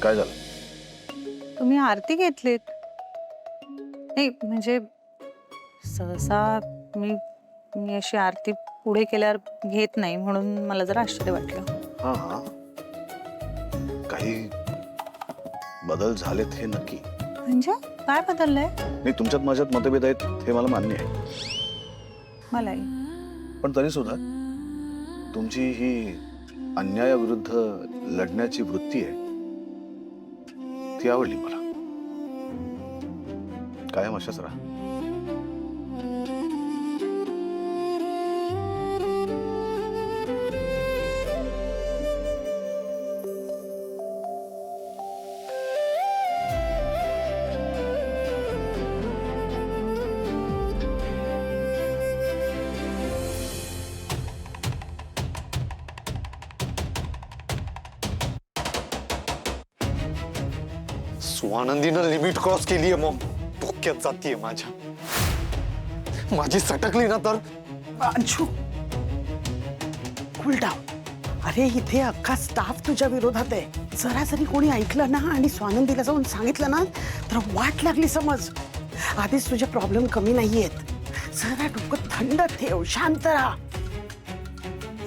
काय झालं? तुम्ही आरती घेतलीत नाही म्हणजे सहसा मी मी अशी आरती पुढे केल्यावर घेत नाही म्हणून मला जरा आश्चर्य वाटलं. हा हा, काही बदल झालेत हे नक्की. म्हणजे काय बदललंय? नाही, तुमच्यात माझ्यात मतभेद आहेत हे मला मान्य आहे, मलाही. पण तरी सुद्धा तुमची ही अन्यायाविरुद्ध लढण्याची वृत्ती आहे ती आवडली मला. कायम अशाच राहा. स्वानंदीनं लिमिट क्रॉस केली आहे मग डोक्यात जातीये माझ्या. माझी सटकली ना तर अंशू, कूल डाऊन. अरे इथे अख्खा स्टाफ तुझ्या विरोधात आहे. जरा जरी कोणी ऐकलं ना आणि स्वानंदीला जाऊन सांगितलं ना तर वाट लागली समज. आधीच तुझे प्रॉब्लेम कमी नाहीयेत. जरा डोकं थंड ठेव, शांत राहा.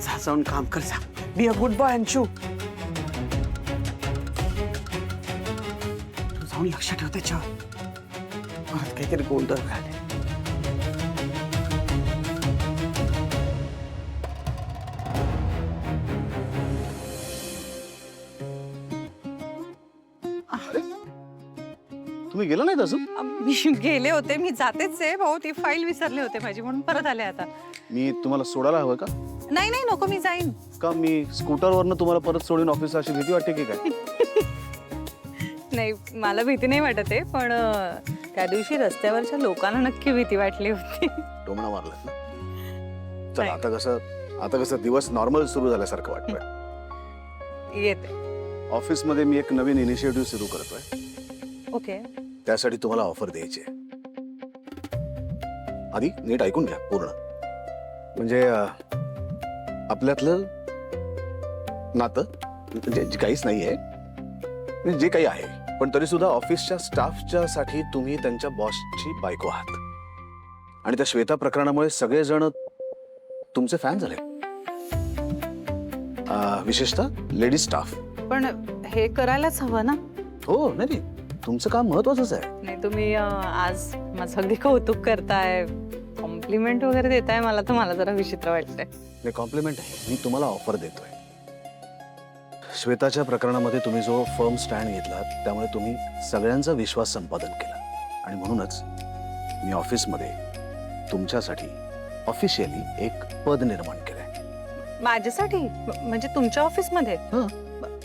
जा जाऊन काम कर जा. Be a good boy Anshu. तू जाऊन लक्ष ठेव त्याच्यावर. परत काहीतरी गोंधळ घाले. तुम्ही गेला नाहीत अजून? मी गेले होते, मी जातेच आहे भाऊ. ती फाईल विसरले होते माझी म्हणून परत आले आता. मी तुम्हाला सोडायला हवं का? नाही नाही नको, मी जाईन. का मी स्कूटरवरनं तुम्हाला परत सोडून ऑफिसला अशी भीती वाटते की काय? नाही मला भीती नाही वाटत आहे, पण त्या दिवशी रस्त्यावरच्या लोकांना नक्की भीती वाटली होती. टोमणा मारलात ना. चला आता कसं दिवस नॉर्मल सुरू झाल्यासारखं वाटतंय. येते. ऑफिसमध्ये मी एक नवीन इनिशिएटिव्ह सुरू करतोय. ओके. त्यासाठी तुम्हाला ऑफर द्यायची आहे. आधी नीट ऐकून घ्या पूर्ण. म्हणजे आपल्यातलं नातं म्हणजे काहीच नाहीये, म्हणजे जे काही आहे, पण तरी सुद्धा ऑफिसच्या स्टाफच्या साठी तुम्ही त्यांच्या बॉसची बायको आहात. आणि त्या श्वेता प्रकरणामुळे सगळेजण तुमचे फॅन झाले, विशेषतः लेडीज स्टाफ. पण हे करायलाच हवं ना. हो, नाही तुमचं काम महत्वाचंच आहे. नाही तुम्ही आज माझं अगदी कौतुक करताय, कॉम्प्लिमेंट वगैरे देताय मला, तर मला जरा विचित्र वाटतंय. हे कॉम्प्लिमेंट आहे, मी तुम्हाला ऑफर देतोय. श्वेताच्या प्रकरणामध्ये तुम्ही जो फर्म स्टँड घेतला त्यामुळे तुम्ही सगळ्यांचा विश्वास संपादन केला आणि म्हणूनच मी ऑफिसमध्ये तुमच्यासाठी ऑफिशियली एक पद निर्माण केलंय. माझ्यासाठी? म्हणजे तुमच्या ऑफिसमध्ये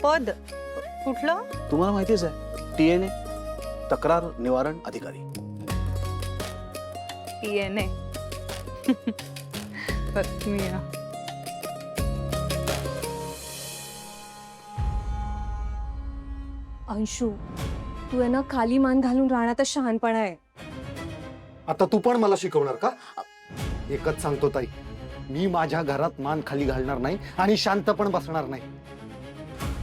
पद कुठलं? तुम्हाला माहितीच आहे, TNA, तक्रार निवारण अधिकारी. TNA. मी अंशू, तू आहे ना खाली मान घालून राहण्यातच शहाणपणा आहे. आता तू पण मला शिकवणार का? एकच सांगतो ताई, मी माझ्या घरात मान खाली घालणार नाही आणि शांत पण बसणार नाही.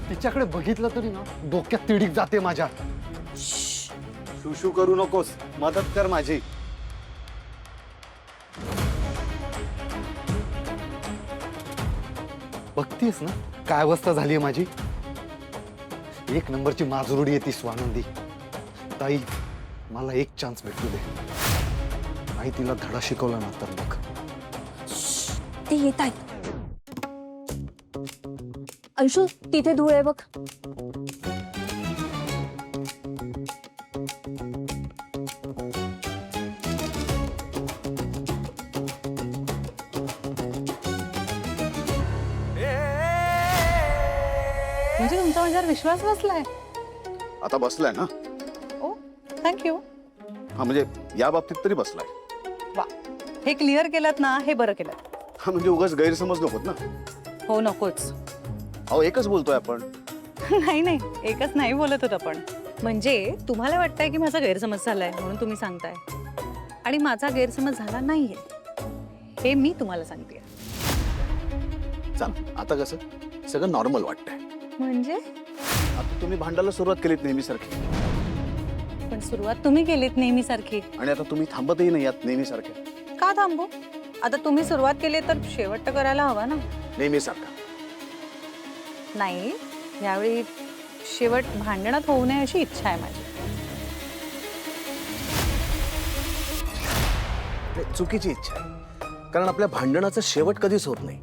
तिच्याकडे बघितलं तरी ना डोक्यात तिडीक जाते माझ्या. शू करू नकोस, मदत कर माझी. बघतीस ना काय अवस्था झाली आहे माझी. एक नंबरची माजरुडी आहे ती स्वानंदी. ताई मला एक चान्स भेटू दे. आई तिला धडा शिकवला ना तर बघ. ते येत आहेत. अंशू तिथे धूळ आहे बघ. म्हणजे तुमचा माझ्यावर विश्वास बसलाय. आता बसलाय ना? ओ थँक्यू. हा, म्हणजे या बाबतीत तरी बसलाय. वा, हे क्लिअर केलात ना, हे बरं केलं. हा, म्हणजे उगाच गैरसमज नकोत ना. हो नकोच. अहो एकच बोलतोय आपण. नाही नाही एकच नाही बोलत होत आपण. म्हणजे तुम्हाला वाटतंय की माझा गैरसमज झालाय म्हणून तुम्ही सांगताय, आणि माझा गैरसमज झाला नाहीये हे मी तुम्हाला सांगते. चल आता कसं सगळं नॉर्मल वाटतंय. म्हणजे आता तुम्ही भांडायला सुरुवात केलीत नेहमीसारखी, पण सुरुवात तुम्ही केलीत नेहमीसारखी. आणि आता तुम्ही थांबतही नाही यात नेहमीसारखे. का थांबू? आता तुम्ही सुरुवात केली तर शेवट तर करायला हवा ना. नेहमीसारखा. नाही, यावेळी शेवट भांडणात होऊ नये अशी इच्छा आहे माझी. ते चुकीची इच्छा आहे, कारण आपल्या भांडणाचं शेवट कधीच होत नाही,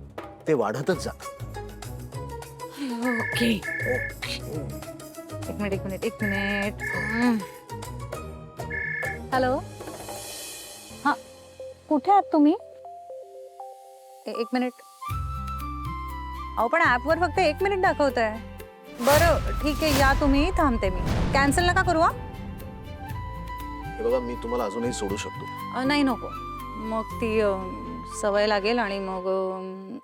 ते वाढतच जात. ओके. एक मिनिट. हॅलो. हा, कुठे आहात तुम्ही? एक मिनिट. अहो पण ऍपवर फक्त 1 मिनिट दाखवत आहे. बरं ठीक आहे, या तुम्ही, थांबते मी. कॅन्सल नका करू. हा, हे बघा, मी तुम्हाला अजूनही सोडू शकतो. नाही नको. मग ती सवय लागेल आणि मग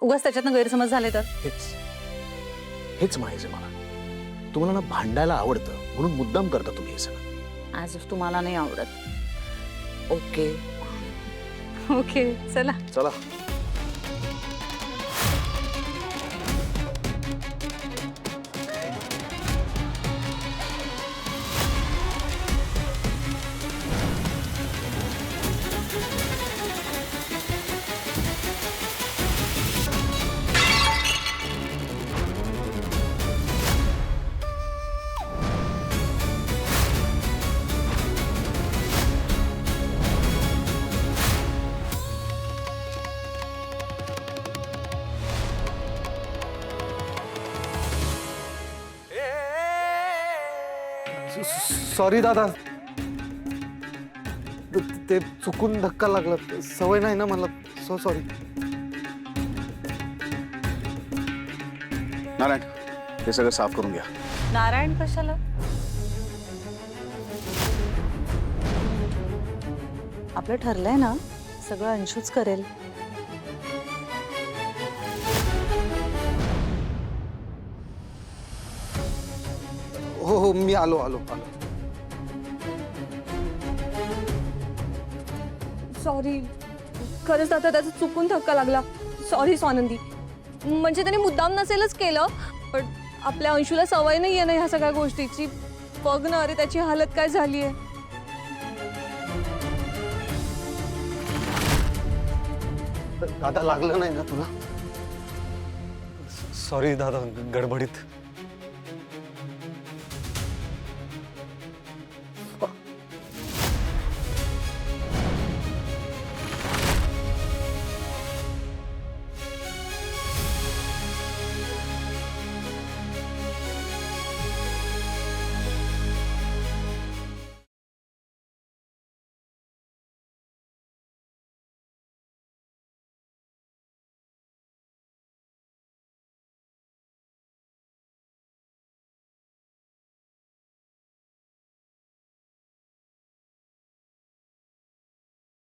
उगाच त्याच्यातनं गैरसमज झाले तर. हेच म्हणायचं मला. तुम्हाला ना भांडायला आवडतं म्हणून मुद्दाम करता तुम्ही हे सगळं. ॲज इफ तुम्हाला नाही आवडत. ओके. ओके, चला. चला. सॉरी दादा, ते चुकून धक्का लागला, सवय नाही ना मला. So sorry. नारायण, हे सगळं साफ करून घ्या. नारायण कशाला? आपलं ठरलंय ना, सगळं अंशूच करेल. हो, मी आलो. सॉरी, खरंच आता त्याचा चुकून धक्का लागला. सॉरी स्वानंदी. म्हणजे त्याने मुद्दाम नसेलच केलं, पण आपल्या अंशूला सवय नाहीये ना ह्या सगळ्या गोष्टीची. बघ ना, अरे त्याची हालत काय झाली आहे. दादा, लागलं नाही ना तुला? सॉरी दादा, गडबडीत.